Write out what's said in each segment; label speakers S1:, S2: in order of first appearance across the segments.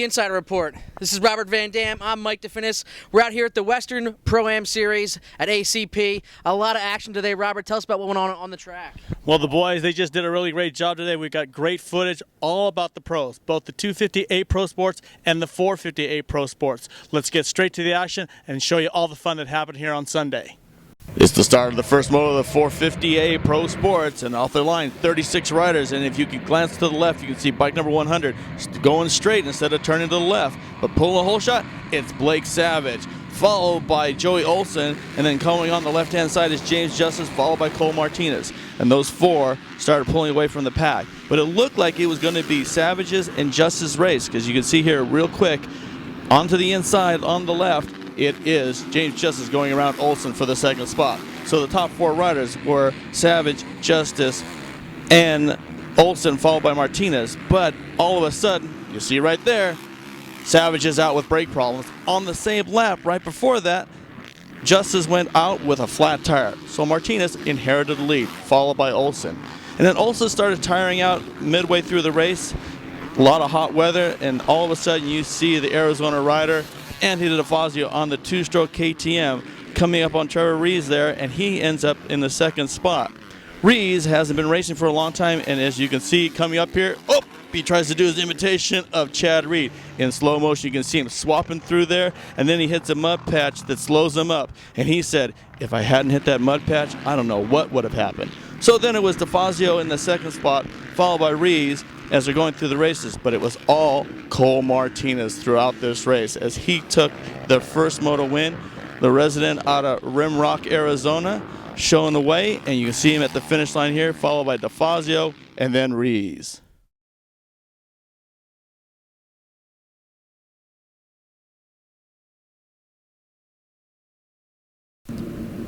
S1: the Insider Report. This is Robert Van Dam. I'm Mike DeFinis. We're out here at the Western Pro-Am Series at ACP. A lot of action today. Robert, tell us about what went on the track.
S2: Well, the boys, they just did a really great job today. We got great footage all about the pros, both the 258 Pro Sports and the 458 Pro Sports. Let's get straight to the action and show you all the fun that happened here on Sunday. It's the start of the first moto of the 450A Pro Sports, and off their line, 36 riders. And if you can glance to the left, you can see bike number 100 going straight instead of turning to the left. But pulling a whole shot, it's Blake Savage, followed by Joey Olson, and then coming on the left-hand side is James Justice, followed by Cole Martinez. And those four started pulling away from the pack. But it looked like it was going to be Savage's and Justice's race, because you can see here real quick, onto the inside on the left, it is James Justice going around Olson for the second spot. So the top four riders were Savage, Justice, and Olson, followed by Martinez. But all of a sudden, you see right there, Savage is out with brake problems. On the same lap right before that, Justice went out with a flat tire. So Martinez inherited the lead, followed by Olson. And then Olson started tiring out midway through the race. A lot of hot weather, and all of a sudden you see the Arizona rider, Anthony DeFazio, on the two-stroke KTM, coming up on Trevor Rees there, and he ends up in the second spot. Rees hasn't been racing for a long time, and as you can see coming up here, he tries to do his imitation of Chad Reed. In slow motion, you can see him swapping through there, and then he hits a mud patch that slows him up. And he said, if I hadn't hit that mud patch, I don't know what would have happened. So then it was DeFazio in the second spot, followed by Rees as they're going through the races. But it was all Cole Martinez throughout this race as he took the first moto win. The resident out of Rimrock, Arizona, showing the way. And you can see him at the finish line here, followed by DeFazio and then Rees.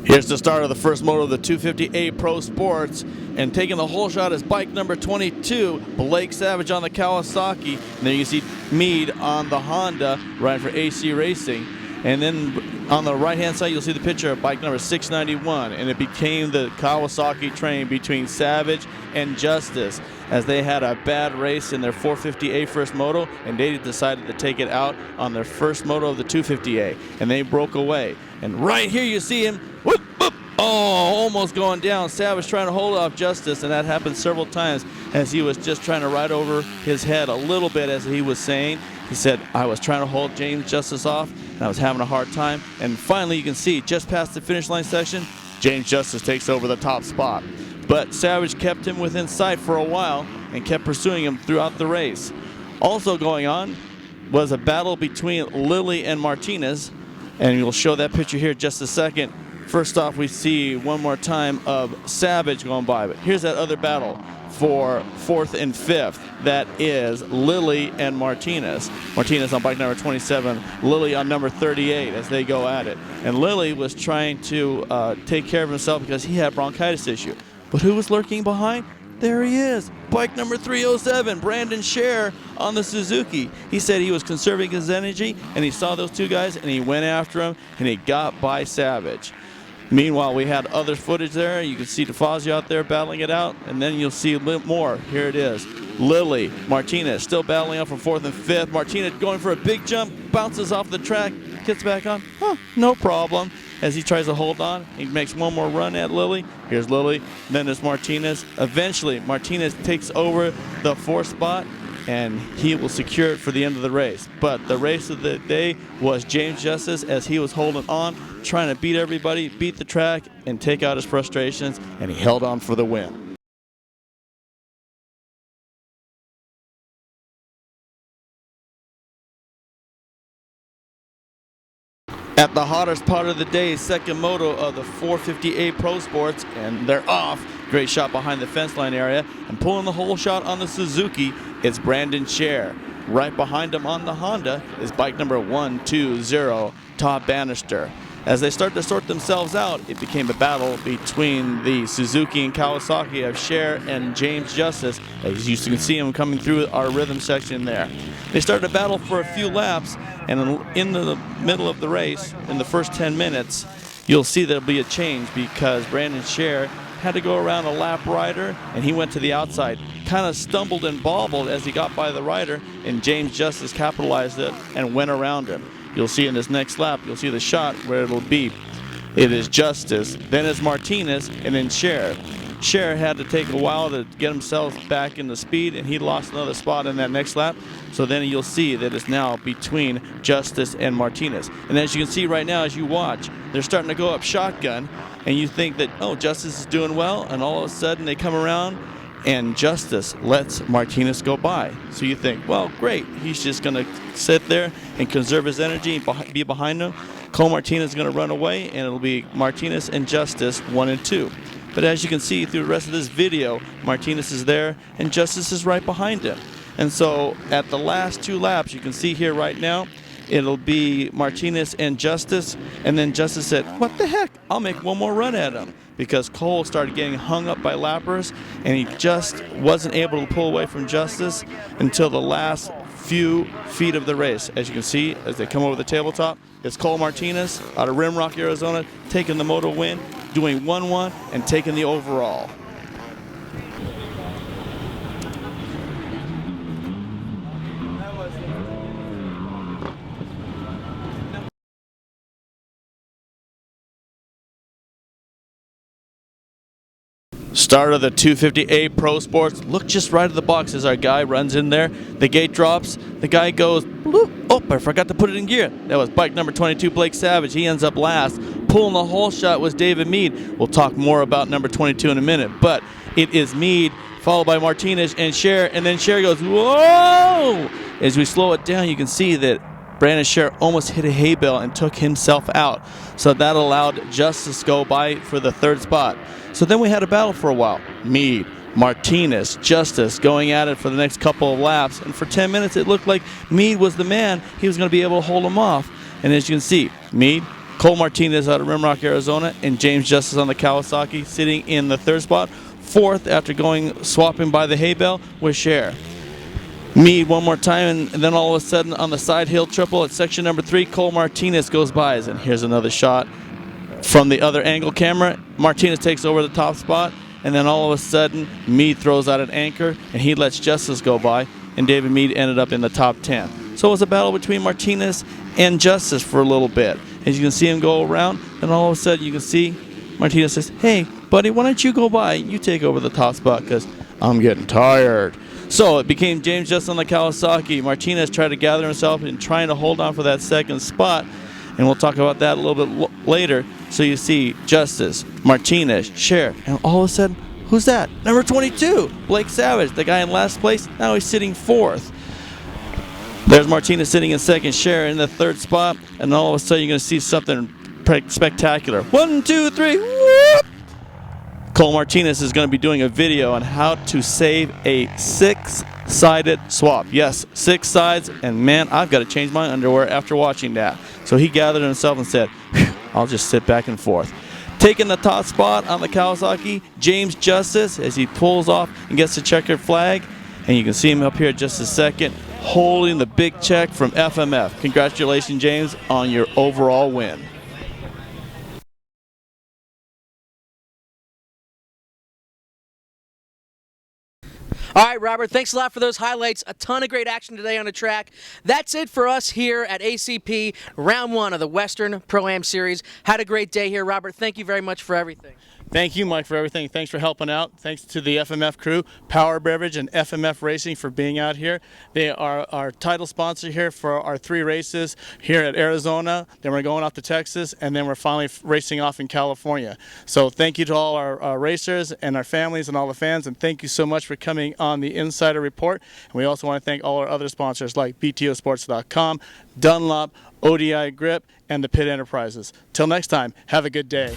S2: Here's the start of the first moto of the 250A Pro Sports, and taking the whole shot is bike number 22, Blake Savage on the Kawasaki. And then you can see Meade on the Honda, riding for AC Racing. And then on the right-hand side, you'll see the picture of bike number 691, and it became the Kawasaki train between Savage and Justice, as they had a bad race in their 450A first moto, and they decided to take it out on their first moto of the 250A, and they broke away. And right here you see him, whoop, whoop, almost going down. Savage trying to hold off Justice, and that happened several times as he was just trying to ride over his head a little bit, as he was saying. He said, I was trying to hold James Justice off, and I was having a hard time. And finally, you can see, just past the finish line section, James Justice takes over the top spot. But Savage kept him within sight for a while and kept pursuing him throughout the race. Also going on was a battle between Lilly and Martinez, and we'll show that picture here in just a second. First off, we see one more time of Savage going by, but here's that other battle for fourth and fifth. That is Lilly and Martinez. Martinez on bike number 27, Lilly on number 38 as they go at it. And Lilly was trying to take care of himself because he had bronchitis issue. But who was lurking behind? There he is, bike number 307, Brandon Scher on the Suzuki. He said he was conserving his energy, and he saw those two guys, and he went after him, and he got by Savage. Meanwhile, we had other footage there. You can see DeFazio out there battling it out, and then you'll see a bit more. Here it is. Lilly, Martinez still battling out for fourth and fifth. Martinez going for a big jump, bounces off the track, gets back on. No problem. As he tries to hold on, he makes one more run at Lilly. Here's Lilly, then there's Martinez. Eventually, Martinez takes over the fourth spot, and he will secure it for the end of the race. But the race of the day was James Justice, as he was holding on, trying to beat everybody, beat the track, and take out his frustrations, and he held on for the win. At the hottest part of the day, second moto of the 450A Pro Sports, and they're off. Great shot behind the fence line area, and pulling the whole shot on the Suzuki, it's Brandon Scher. Right behind him on the Honda is bike number 120, Todd Bannister. As they start to sort themselves out, it became a battle between the Suzuki and Kawasaki of Scher and James Justice, as you can see him coming through our rhythm section there. They started to battle for a few laps, and in the middle of the race, in the first 10 minutes, you'll see there'll be a change because Brandon Scher had to go around a lap rider, and he went to the outside. Kind of stumbled and bobbled as he got by the rider, and James Justice capitalized it and went around him. You'll see in this next lap, you'll see the shot where it'll be. It is Justice, then it's Martinez, and then Cher. Cher had to take a while to get himself back into speed, and he lost another spot in that next lap. So then you'll see that it's now between Justice and Martinez. And as you can see right now, as you watch, they're starting to go up shotgun, and you think that, oh, Justice is doing well, and all of a sudden they come around, and Justice lets Martinez go by. So you think, well, great, he's just going to sit there and conserve his energy and be behind him. Cole Martinez is going to run away, and it'll be Martinez and Justice 1 and 2. But as you can see through the rest of this video, Martinez is there and Justice is right behind him. And so at the last 2 laps, you can see here right now, it'll be Martinez and Justice. And then Justice said, what the heck? I'll make one more run at him. Because Cole started getting hung up by lappers, and he just wasn't able to pull away from Justice until the last few feet of the race. As you can see, as they come over the tabletop, it's Cole Martinez out of Rimrock, Arizona, taking the moto win, doing 1-1, and taking the overall. Start of the 250A Pro Sports. Look just right at the box as our guy runs in there. The gate drops. The guy goes, bloop. Oh, I forgot to put it in gear. That was bike number 22, Blake Savage. He ends up last. Pulling the whole shot was David Mead. We'll talk more about number 22 in a minute. But it is Mead, followed by Martinez and Cher. And then Cher goes, whoa! As we slow it down, you can see that Brandon Cher almost hit a hay bale and took himself out. So that allowed Justice to go by for the 3rd spot. So then we had a battle for a while. Mead, Martinez, Justice going at it for the next couple of laps. And for 10 minutes, it looked like Mead was the man. He was going to be able to hold him off. And as you can see, Mead, Cole Martinez out of Rimrock, Arizona, and James Justice on the Kawasaki sitting in the 3rd spot. 4th after swapping by the hay bale was Cher. Mead one more time, and then all of a sudden on the side hill triple at section number 3, Cole Martinez goes by. And here's another shot from the other angle camera. Martinez takes over the top spot, and then all of a sudden Mead throws out an anchor, and he lets Justice go by, and David Mead ended up in the top 10. So it was a battle between Martinez and Justice for a little bit. As you can see him go around, and all of a sudden you can see Martinez says, hey, buddy, why don't you go by? You take over the top spot because I'm getting tired. So it became James Justice on the Kawasaki. Martinez tried to gather himself and trying to hold on for that 2nd spot. And we'll talk about that a little bit later. So you see Justice, Martinez, Cher, and all of a sudden, who's that? Number 22, Blake Savage, the guy in last place. Now he's sitting 4th. There's Martinez sitting in 2nd, Cher in the 3rd spot. And all of a sudden, you're going to see something spectacular. 1, 2, 3, whoop! Cole Martinez is going to be doing a video on how to save a 6-sided swap. Yes, 6 sides, and man, I've got to change my underwear after watching that. So he gathered himself and said, I'll just sit back and forth. Taking the top spot on the Kawasaki, James Justice, as he pulls off and gets the checkered flag. And you can see him up here just a second, holding the big check from FMF. Congratulations, James, on your overall win.
S1: All right, Robert, thanks a lot for those highlights. A ton of great action today on the track. That's it for us here at ACP, round 1 of the Western Pro-Am Series. Had a great day here, Robert. Thank you very much for everything.
S2: Thank you, Mike, for everything. Thanks for helping out. Thanks to the FMF crew, Power Beverage, and FMF Racing for being out here. They are our title sponsor here for our 3 races here at Arizona. Then we're going off to Texas, and then we're finally racing off in California. So thank you to all our racers and our families and all the fans, and thank you so much for coming on the Insider Report. And we also want to thank all our other sponsors like BTOsports.com, Dunlop, ODI Grip, and the Pit Enterprises. Till next time, have a good day.